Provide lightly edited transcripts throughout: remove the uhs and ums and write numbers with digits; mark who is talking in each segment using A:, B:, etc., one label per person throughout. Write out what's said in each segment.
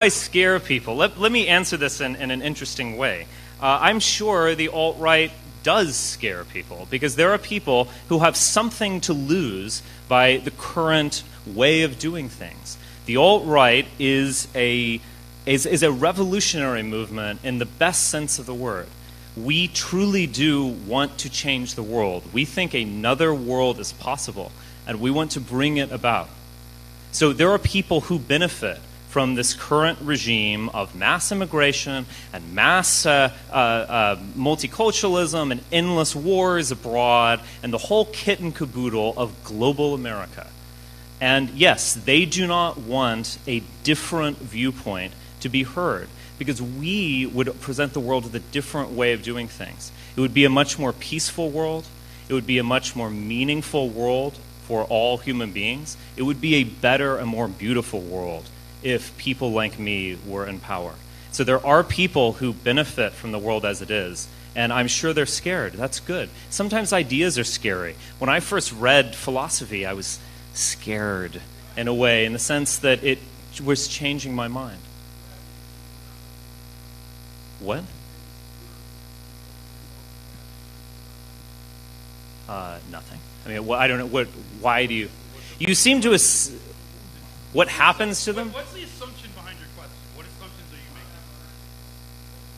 A: I scare people. Let me answer this in an interesting way. I'm sure the alt-right does scare people because there are people who have something to lose by the current way of doing things. The alt-right is a revolutionary movement in the best sense of the word. We truly do want to change the world. We think another world is possible, and we want to bring it about. So there are people who benefit from this current regime of mass immigration and mass multiculturalism and endless wars abroad and the whole kit and caboodle of global America. And yes, they do not want a different viewpoint to be heard because we would present the world with a different way of doing things. It would be a much more peaceful world. It would be a much more meaningful world for all human beings. It would be a better and more beautiful world if people like me were in power. So there are people who benefit from the world as it is, and I'm sure they're scared. That's good. Sometimes ideas are scary. When I first read philosophy, I was scared in a way, in the sense that it was changing my mind. What? Nothing. I mean, I don't know. Why do you... You seem to... What happens to them?
B: What's the assumption behind your question? What assumptions are you making?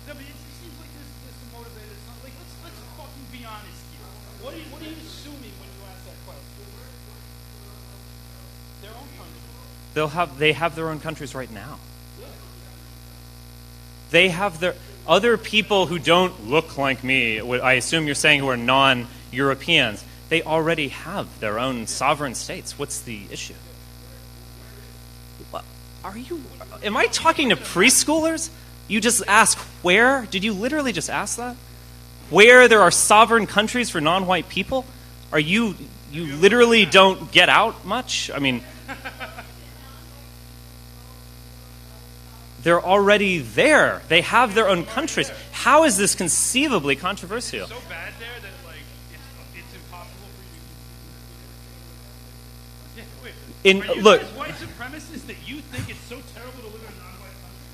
B: No, but it seems like there's some motivated. Like, let's fucking be honest here. What are you assuming when you ask that question? Their own country.
A: They have their own countries right now. They have their other people who don't look like me. I assume you're saying who are non-Europeans. They already have their own sovereign states. What's the issue? Am I talking to preschoolers? You just ask where? Did you literally just ask that? Where there are sovereign countries for non-white people? You literally don't get out much? I mean, they're already there. They have their own countries. How is this conceivably controversial?
B: It's so bad there that like it's impossible for you to. Yeah, wait.
A: Look,
B: guys white supremacists that you think it's so terrible to live in a non-white country?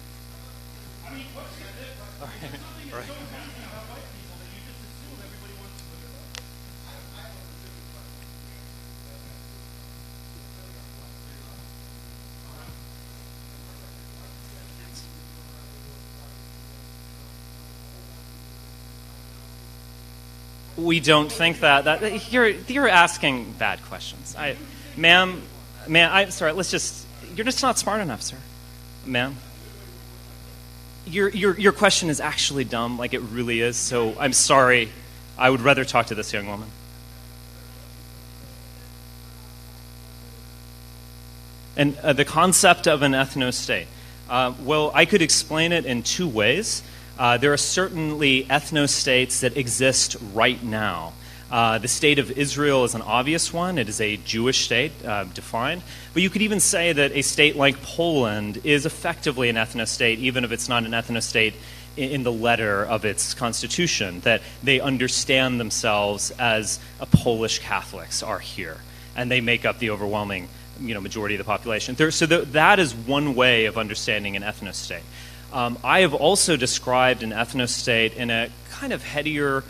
B: I mean, what's it? Something is so amazing about white people that you just assume everybody wants to live in.
A: we don't think that you're asking bad questions. Ma'am, I'm sorry. You're just not smart enough, sir. Ma'am, your question is actually dumb, like it really is. So I'm sorry. I would rather talk to this young woman. And the concept of an ethno-state. Well, I could explain it in two ways. There are certainly ethno-states that exist right now. The state of Israel is an obvious one. It is a Jewish state, defined. But you could even say that a state like Poland is effectively an ethno-state, even if it's not an ethno-state in the letter of its constitution, that they understand themselves as Polish Catholics are here, and they make up the overwhelming majority of the population. That is one way of understanding an ethno-state. I have also described an ethno-state in a kind of headier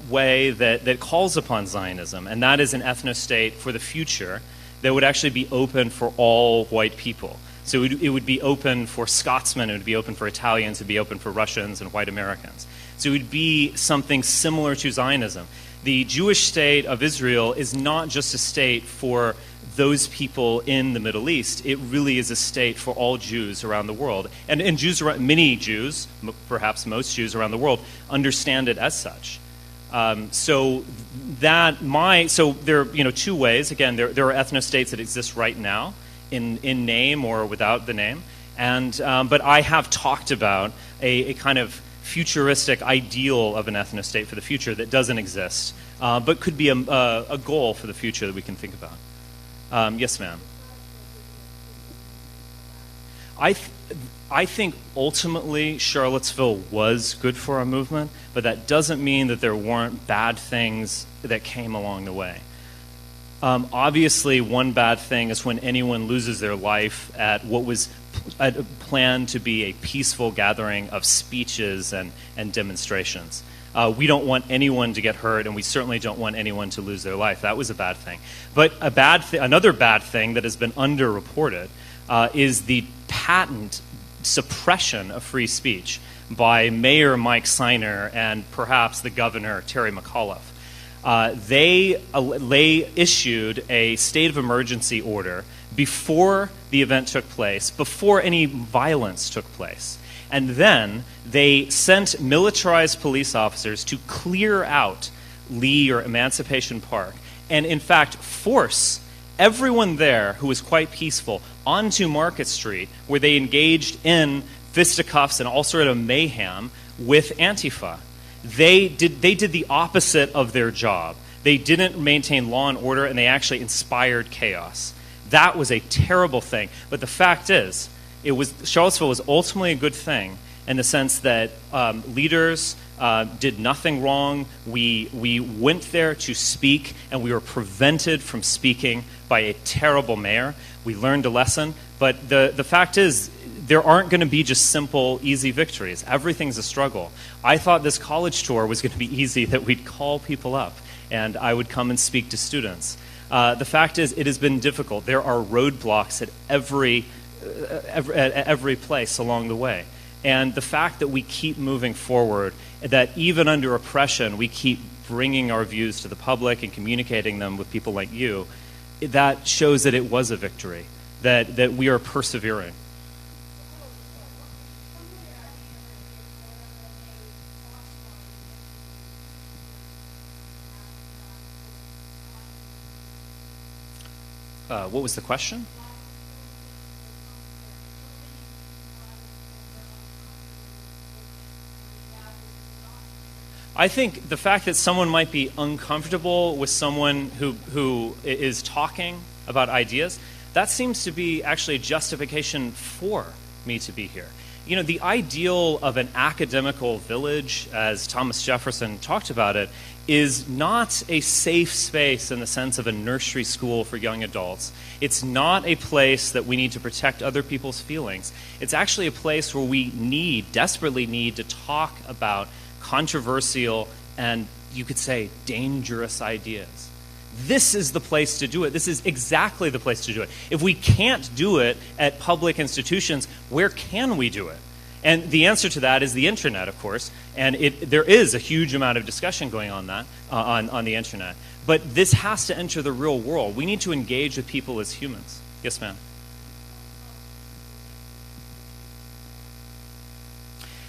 A: way that calls upon Zionism, and that is an ethno-state for the future that would actually be open for all white people. So it would be open for Scotsmen, it would be open for Italians, it would be open for Russians and white Americans. So it would be something similar to Zionism. The Jewish state of Israel is not just a state for those people in the Middle East. It really is a state for all Jews around the world. And many Jews, perhaps most Jews around the world, understand it as such. So there are two ways. Again, there are ethno-states that exist right now, in name or without the name. But I have talked about a kind of futuristic ideal of an ethno-state for the future that doesn't exist, but could be a goal for the future that we can think about. Yes, ma'am. I think ultimately Charlottesville was good for our movement, but that doesn't mean that there weren't bad things that came along the way. Obviously, one bad thing is when anyone loses their life at what was planned to be a peaceful gathering of speeches and demonstrations. We don't want anyone to get hurt, and we certainly don't want anyone to lose their life. That was a bad thing. But another bad thing that has been underreported is the patent suppression of free speech by Mayor Mike Steiner and perhaps the governor, Terry McAuliffe. They issued a state of emergency order before the event took place, before any violence took place. And then they sent militarized police officers to clear out Lee or Emancipation Park and, in fact, force everyone there who was quite peaceful onto Market Street, where they engaged in fisticuffs and all sort of mayhem with Antifa. They did the opposite of their job. They didn't maintain law and order, and they actually inspired chaos. That was a terrible thing. But the fact is, Charlottesville was ultimately a good thing in the sense that leaders did nothing wrong. We went there to speak, and we were prevented from speaking by a terrible mayor. We learned a lesson. But the fact is, there aren't going to be just simple, easy victories. Everything's a struggle. I thought this college tour was going to be easy, that we'd call people up, and I would come and speak to students. The fact is, it has been difficult. There are roadblocks at every place along the way. And the fact that we keep moving forward, that even under oppression, we keep bringing our views to the public and communicating them with people like you, that shows that it was a victory, that we are persevering. What was the question? I think the fact that someone might be uncomfortable with someone who is talking about ideas, that seems to be actually a justification for me to be here. You know, the ideal of an academical village, as Thomas Jefferson talked about it, is not a safe space in the sense of a nursery school for young adults. It's not a place that we need to protect other people's feelings. It's actually a place where we desperately need to talk about controversial and, you could say, dangerous ideas. This is the place to do it. This is exactly the place to do it. If we can't do it at public institutions, where can we do it? And the answer to that is the internet, of course. And there is a huge amount of discussion going on that on the internet. But this has to enter the real world. We need to engage with people as humans. Yes, ma'am.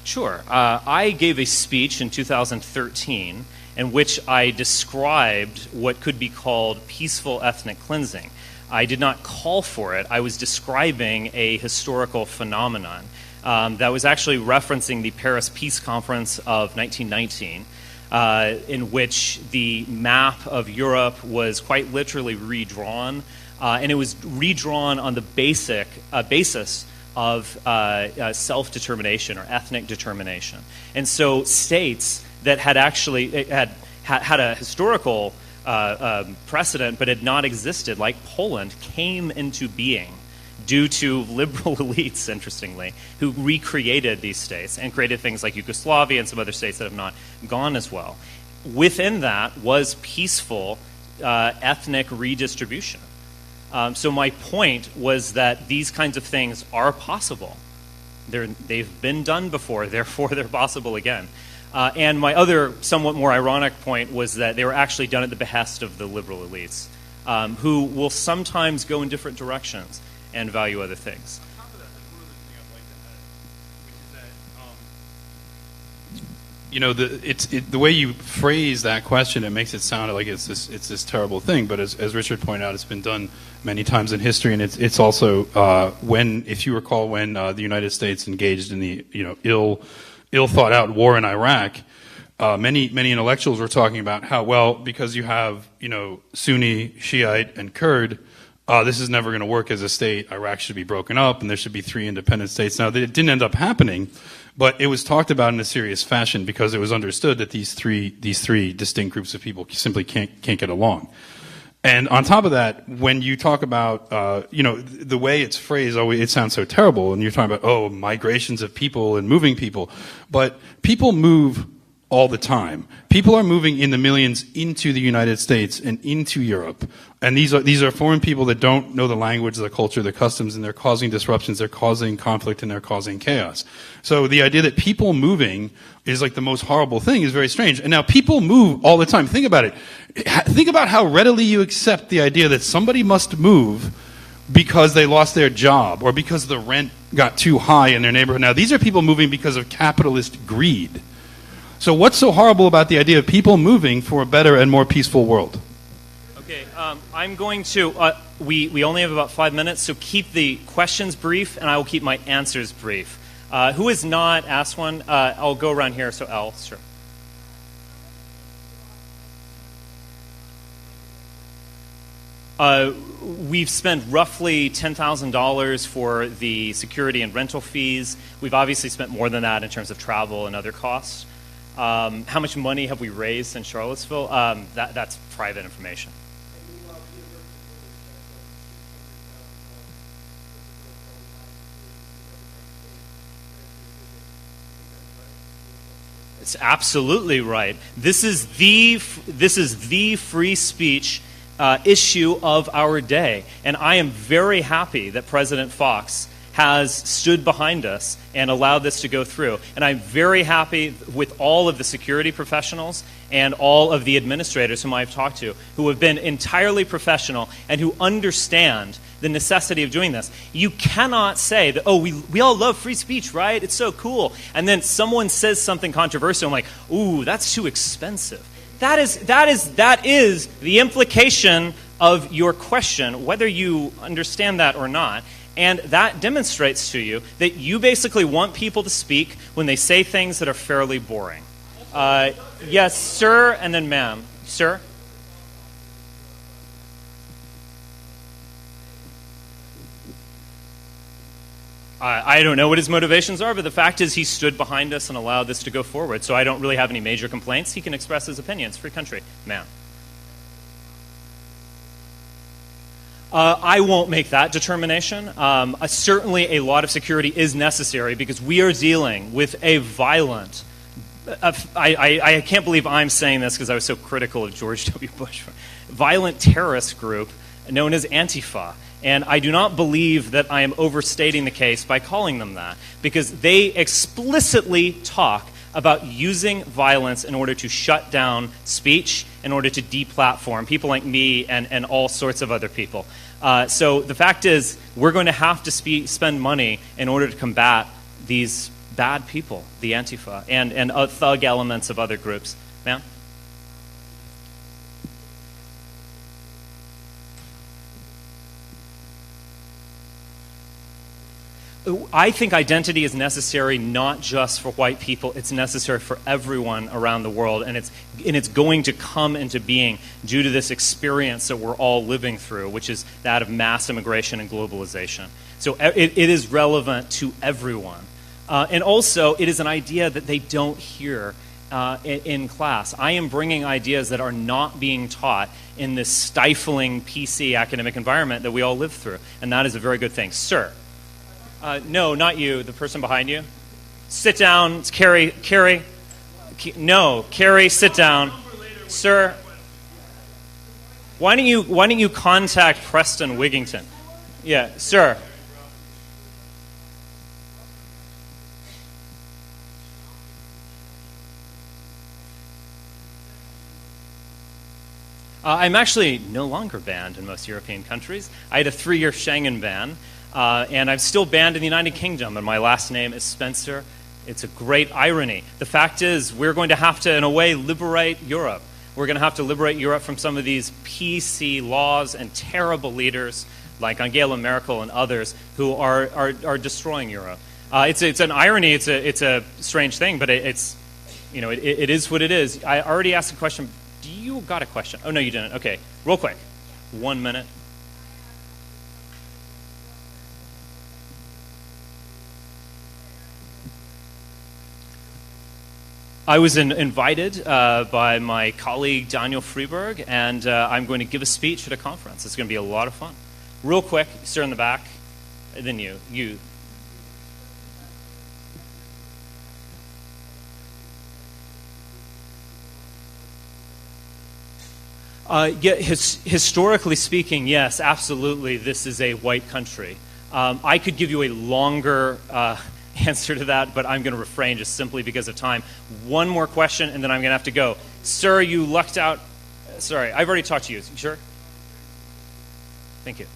A: Sure. I gave a speech in 2013 in which I described what could be called peaceful ethnic cleansing. I did not call for it. I was describing a historical phenomenon that was actually referencing the Paris Peace Conference of 1919, in which the map of Europe was quite literally redrawn, and it was redrawn on the basis of self-determination or ethnic determination. And so states that had actually had a historical precedent but had not existed, like Poland, came into being due to liberal elites, interestingly, who recreated these states and created things like Yugoslavia and some other states that have not gone as well. Within that was peaceful ethnic redistribution. So my point was that these kinds of things are possible. They've been done before, therefore they're possible again. And my other somewhat more ironic point was that they were actually done at the behest of the liberal elites, who will sometimes go in different directions and value other things.
B: On top of that, there's one other thing I'd like to add, which is that the way you phrase that question, it makes it sound like it's this terrible thing. But as Richard pointed out, it's been done many times in history, and it's also if you recall, when the United States engaged in the ill thought out war in Iraq, many intellectuals were talking about how, well, because you have Sunni, Shiite, and Kurd, this is never going to work as a state. Iraq should be broken up, and there should be 3 independent states. Now, it didn't end up happening, but it was talked about in a serious fashion because it was understood that these three distinct groups of people simply can't get along. And on top of that, when you talk about, the way it's phrased, it sounds so terrible. And you're talking about, migrations of people and moving people. But people move all the time. People are moving in the millions into the United States and into Europe. And these are foreign people that don't know the language, the culture, the customs, and they're causing disruptions, they're causing conflict, and they're causing chaos. So the idea that people moving is like the most horrible thing is very strange. And now people move all the time. Think about it. Think about how readily you accept the idea that somebody must move because they lost their job or because the rent got too high in their neighborhood. Now, these are people moving because of capitalist greed. So what's so horrible about the idea of people moving for a better and more peaceful world?
A: Okay, I'm going to, we only have about 5 minutes, so keep the questions brief, and I will keep my answers brief. Who has not asked one? I'll go around here, so Al, sure. We've spent roughly $10,000 for the security and rental fees. We've obviously spent more than that in terms of travel and other costs. How much money have we raised in Charlottesville? That's private information. It's absolutely right. This is the free speech issue of our day, and I am very happy that President Fox has stood behind us and allowed this to go through. And I'm very happy with all of the security professionals and all of the administrators whom I've talked to who have been entirely professional and who understand the necessity of doing this. You cannot say that, we all love free speech, right? It's so cool. And then someone says something controversial, I'm like, ooh, that's too expensive. That is the implication of your question, whether you understand that or not. And that demonstrates to you that you basically want people to speak when they say things that are fairly boring. Yes, sir, and then ma'am. Sir? I don't know what his motivations are, but the fact is he stood behind us and allowed this to go forward. So I don't really have any major complaints. He can express his opinions. Free country. Ma'am. I won't make that determination. Certainly a lot of security is necessary because we are dealing with a violent, I can't believe I'm saying this because I was so critical of George W. Bush, violent terrorist group known as Antifa. And I do not believe that I am overstating the case by calling them that because they explicitly talk about using violence in order to shut down speech, in order to deplatform people like me and all sorts of other people. So the fact is, we're going to have to spend money in order to combat these bad people, the Antifa, and thug elements of other groups. Ma'am? I think identity is necessary not just for white people, it's necessary for everyone around the world, and it's going to come into being due to this experience that we're all living through, which is that of mass immigration and globalization. So it is relevant to everyone. And also, it is an idea that they don't hear in class. I am bringing ideas that are not being taught in this stifling PC academic environment that we all live through, and that is a very good thing. Sir? No, not you. The person behind you. Sit down. It's Carrie. Carrie. No, Carrie. Sit down, sir. Why don't you contact Preston Wigington? Yeah, sir. I'm actually no longer banned in most European countries. I had a 3-year Schengen ban. And I'm still banned in the United Kingdom, and my last name is Spencer. It's a great irony. The fact is, we're going to have to, in a way, liberate Europe. We're going to have to liberate Europe from some of these PC laws and terrible leaders like Angela Merkel and others who are destroying Europe. It's an irony. It's a strange thing, but it is what it is. I already asked a question. Do you got a question? Oh no, you didn't. Okay, real quick, 1 minute. I was invited by my colleague Daniel Freeberg, and I'm going to give a speech at a conference. It's going to be a lot of fun. Real quick, sir in the back, and then you. Historically speaking, yes, absolutely, this is a white country. I could give you a longer answer to that, but I'm going to refrain just simply because of time. One more question, and then I'm going to have to go. Sir, you lucked out. Sorry, I've already talked to you. You sure? Thank you.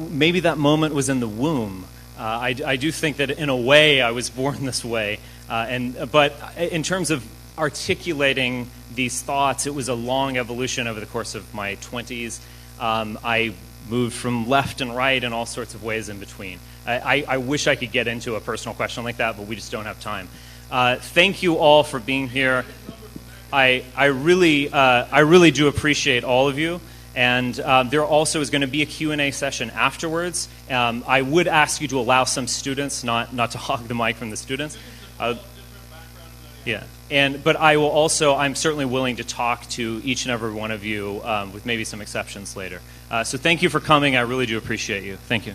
A: Maybe that moment was in the womb. I do think that in a way I was born this way. But in terms of articulating these thoughts, it was a long evolution over the course of my 20s. I moved from left and right in all sorts of ways in between. I wish I could get into a personal question like that, but we just don't have time. Thank you all for being here. I really do appreciate all of you. And there also is going to be a Q&A session afterwards. I would ask you to allow some students, not to hog the mic from the students. Yeah, but I will also, I'm certainly willing to talk to each and every one of you with maybe some exceptions later. So thank you for coming. I really do appreciate you. Thank you.